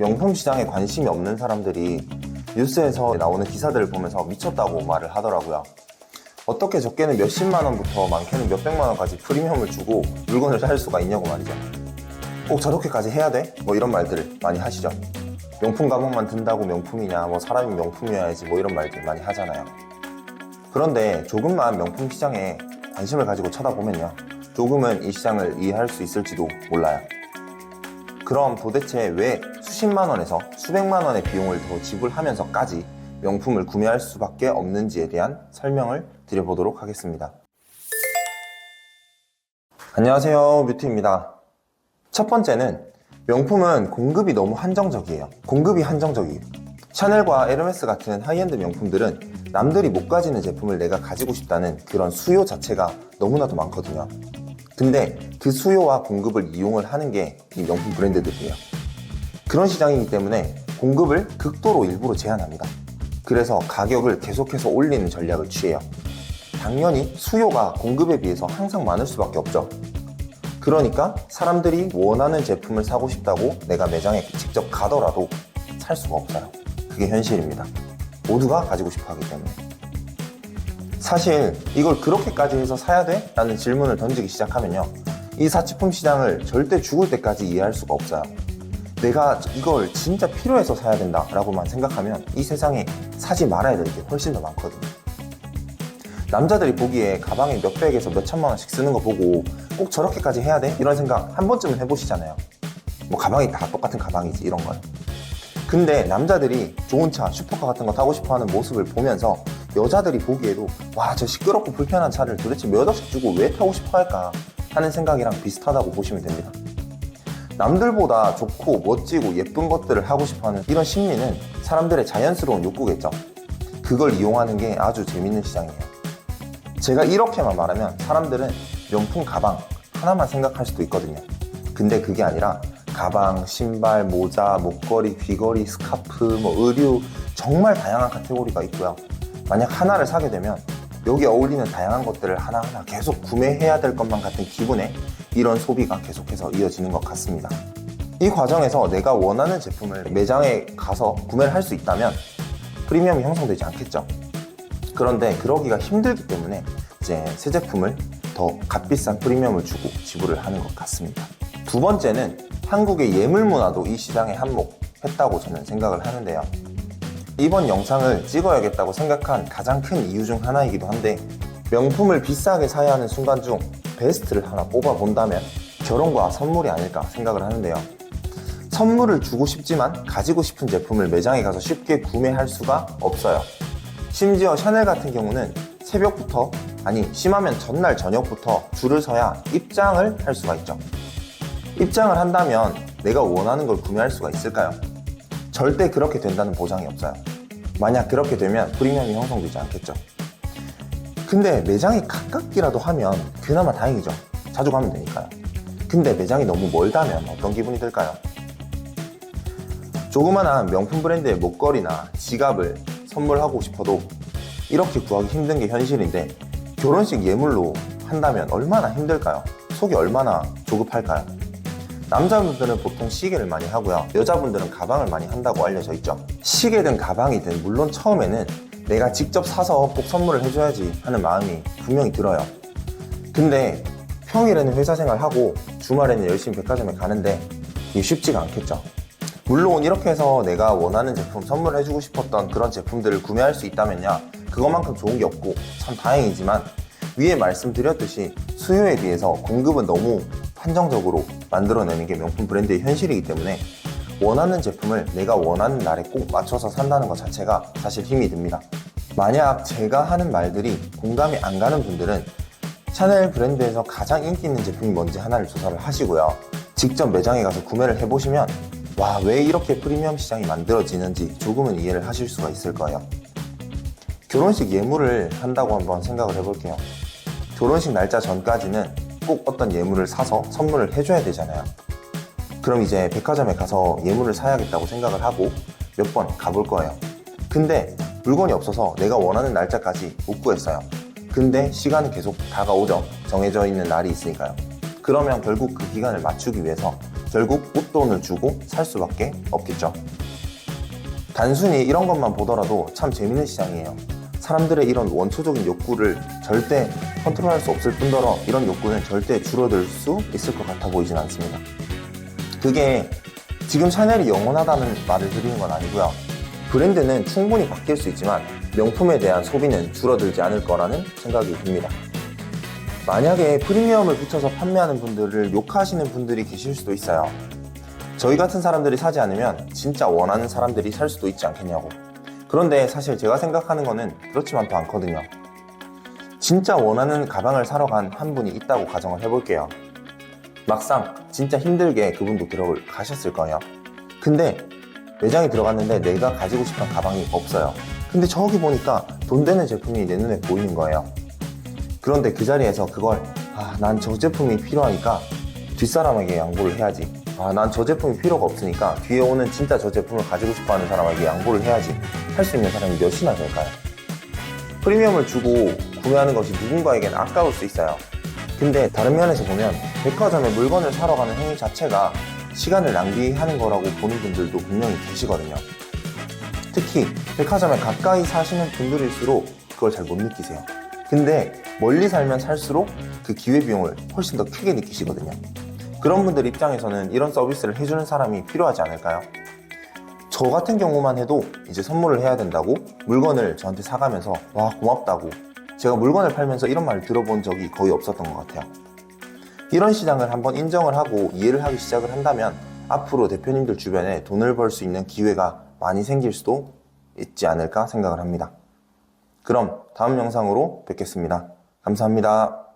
명품 시장에 관심이 없는 사람들이 뉴스에서 나오는 기사들을 보면서 미쳤다고 말을 하더라고요. 어떻게 적게는 몇십만 원부터 많게는 몇백만 원까지 프리미엄을 주고 물건을 살 수가 있냐고 말이죠. 꼭 저렇게까지 해야 돼? 뭐 이런 말들을 많이 하시죠. 명품 가방만 든다고 명품이냐, 뭐 사람이 명품이어야지, 뭐 이런 말들 많이 하잖아요. 그런데 조금만 명품 시장에 관심을 가지고 쳐다보면요, 조금은 이 시장을 이해할 수 있을지도 몰라요. 그럼 도대체 왜 수십만 원에서 수백만 원의 비용을 더 지불하면서까지 명품을 구매할 수밖에 없는지에 대한 설명을 드려보도록 하겠습니다. 안녕하세요, 뮤트입니다. 첫 번째는 명품은 공급이 너무 한정적이에요. 공급이 한정적이에요. 샤넬과 에르메스 같은 하이엔드 명품들은 남들이 못 가지는 제품을 내가 가지고 싶다는 그런 수요 자체가 너무나도 많거든요. 근데 그 수요와 공급을 이용을 하는 게 이 명품 브랜드들이에요. 그런 시장이기 때문에 공급을 극도로 일부러 제한합니다. 그래서 가격을 계속해서 올리는 전략을 취해요. 당연히 수요가 공급에 비해서 항상 많을 수밖에 없죠. 그러니까 사람들이 원하는 제품을 사고 싶다고 내가 매장에 직접 가더라도 살 수가 없어요. 그게 현실입니다. 모두가 가지고 싶어 하기 때문에. 사실 이걸 그렇게까지 해서 사야 돼? 라는 질문을 던지기 시작하면요, 이 사치품 시장을 절대 죽을 때까지 이해할 수가 없어요. 내가 이걸 진짜 필요해서 사야 된다 라고만 생각하면 이 세상에 사지 말아야 될 게 훨씬 더 많거든요. 남자들이 보기에 가방에 몇백에서 몇천만 원씩 쓰는 거 보고 꼭 저렇게까지 해야 돼? 이런 생각 한 번쯤은 해보시잖아요. 뭐 가방이 다 똑같은 가방이지 이런 걸. 근데 남자들이 좋은 차, 슈퍼카 같은 거 타고 싶어하는 모습을 보면서 여자들이 보기에도 와, 저 시끄럽고 불편한 차를 도대체 몇 억씩 주고 왜 타고 싶어 할까 하는 생각이랑 비슷하다고 보시면 됩니다. 남들보다 좋고 멋지고 예쁜 것들을 하고 싶어하는 이런 심리는 사람들의 자연스러운 욕구겠죠. 그걸 이용하는 게 아주 재밌는 시장이에요. 제가 이렇게만 말하면 사람들은 명품 가방 하나만 생각할 수도 있거든요. 근데 그게 아니라 가방, 신발, 모자, 목걸이, 귀걸이, 스카프, 뭐 의류, 정말 다양한 카테고리가 있고요. 만약 하나를 사게 되면 여기에 어울리는 다양한 것들을 하나하나 계속 구매해야 될 것만 같은 기분에 이런 소비가 계속해서 이어지는 것 같습니다. 이 과정에서 내가 원하는 제품을 매장에 가서 구매를 할 수 있다면 프리미엄이 형성되지 않겠죠. 그런데 그러기가 힘들기 때문에 이제 새 제품을 더 값비싼 프리미엄을 주고 지불을 하는 것 같습니다. 두 번째는 한국의 예물 문화도 이 시장에 한몫했다고 저는 생각을 하는데요. 이번 영상을 찍어야겠다고 생각한 가장 큰 이유 중 하나이기도 한데, 명품을 비싸게 사야 하는 순간 중 베스트를 하나 뽑아본다면 결혼과 선물이 아닐까 생각을 하는데요. 선물을 주고 싶지만 가지고 싶은 제품을 매장에 가서 쉽게 구매할 수가 없어요. 심지어 샤넬 같은 경우는 새벽부터, 아니 심하면 전날 저녁부터 줄을 서야 입장을 할 수가 있죠. 입장을 한다면 내가 원하는 걸 구매할 수가 있을까요? 절대 그렇게 된다는 보장이 없어요. 만약 그렇게 되면 프리미엄이 형성되지 않겠죠. 근데 매장이 가깝기라도 하면 그나마 다행이죠. 자주 가면 되니까요. 근데 매장이 너무 멀다면 어떤 기분이 들까요? 조그마한 명품 브랜드의 목걸이나 지갑을 선물하고 싶어도 이렇게 구하기 힘든 게 현실인데, 결혼식 예물로 한다면 얼마나 힘들까요? 속이 얼마나 조급할까요? 남자분들은 보통 시계를 많이 하고요, 여자분들은 가방을 많이 한다고 알려져 있죠. 시계든 가방이든 물론 처음에는 내가 직접 사서 꼭 선물을 해줘야지 하는 마음이 분명히 들어요. 근데 평일에는 회사 생활하고 주말에는 열심히 백화점에 가는데 이게 쉽지가 않겠죠. 물론 이렇게 해서 내가 원하는 제품, 선물해주고 싶었던 그런 제품들을 구매할 수 있다면야 그것만큼 좋은 게 없고 참 다행이지만, 위에 말씀드렸듯이 수요에 비해서 공급은 너무 한정적으로 만들어내는 게 명품 브랜드의 현실이기 때문에 원하는 제품을 내가 원하는 날에 꼭 맞춰서 산다는 것 자체가 사실 힘이 듭니다. 만약 제가 하는 말들이 공감이 안 가는 분들은 샤넬 브랜드에서 가장 인기 있는 제품이 뭔지 하나를 조사를 하시고요, 직접 매장에 가서 구매를 해보시면 와, 왜 이렇게 프리미엄 시장이 만들어지는지 조금은 이해를 하실 수가 있을 거예요. 결혼식 예물을 한다고 한번 생각을 해볼게요. 결혼식 날짜 전까지는 꼭 어떤 예물을 사서 선물을 해줘야 되잖아요. 그럼 이제 백화점에 가서 예물을 사야겠다고 생각을 하고 몇 번 가볼 거예요. 근데 물건이 없어서 내가 원하는 날짜까지 못 구했어요. 근데 시간은 계속 다가오죠. 정해져 있는 날이 있으니까요. 그러면 결국 그 기간을 맞추기 위해서 결국 웃돈을 주고 살 수밖에 없겠죠. 단순히 이런 것만 보더라도 참 재밌는 시장이에요. 사람들의 이런 원초적인 욕구를 절대 컨트롤할 수 없을 뿐더러 이런 욕구는 절대 줄어들 수 있을 것 같아 보이진 않습니다. 그게 지금 샤넬이 영원하다는 말을 드리는 건 아니고요. 브랜드는 충분히 바뀔 수 있지만 명품에 대한 소비는 줄어들지 않을 거라는 생각이 듭니다. 만약에 프리미엄을 붙여서 판매하는 분들을 욕하시는 분들이 계실 수도 있어요. 저희 같은 사람들이 사지 않으면 진짜 원하는 사람들이 살 수도 있지 않겠냐고. 그런데 사실 제가 생각하는 거는 그렇지만도 않거든요. 진짜 원하는 가방을 사러 간 한 분이 있다고 가정을 해볼게요. 막상 진짜 힘들게 그분도 들어가셨을 거예요. 근데 매장에 들어갔는데 내가 가지고 싶은 가방이 없어요. 근데 저기 보니까 돈 되는 제품이 내 눈에 보이는 거예요. 그런데 그 자리에서 그걸 난 저 제품이 필요하니까 뒷사람에게 양보를 해야지. 난 저 제품이 필요가 없으니까 뒤에 오는 진짜 저 제품을 가지고 싶어하는 사람에게 양보를 해야지. 할 수 있는 사람이 몇이나 될까요? 프리미엄을 주고 구매하는 것이 누군가에겐 아까울 수 있어요. 근데 다른 면에서 보면 백화점에 물건을 사러 가는 행위 자체가 시간을 낭비하는 거라고 보는 분들도 분명히 계시거든요. 특히 백화점에 가까이 사시는 분들일수록 그걸 잘 못 느끼세요. 근데 멀리 살면 살수록 그 기회비용을 훨씬 더 크게 느끼시거든요. 그런 분들 입장에서는 이런 서비스를 해주는 사람이 필요하지 않을까요? 저 같은 경우만 해도 이제 선물을 해야 된다고 물건을 저한테 사가면서 와 고맙다고 제가 물건을 팔면서 이런 말을 들어본 적이 거의 없었던 것 같아요. 이런 시장을 한번 인정을 하고 이해를 하기 시작을 한다면 앞으로 대표님들 주변에 돈을 벌 수 있는 기회가 많이 생길 수도 있지 않을까 생각을 합니다. 그럼 다음 영상으로 뵙겠습니다. 감사합니다.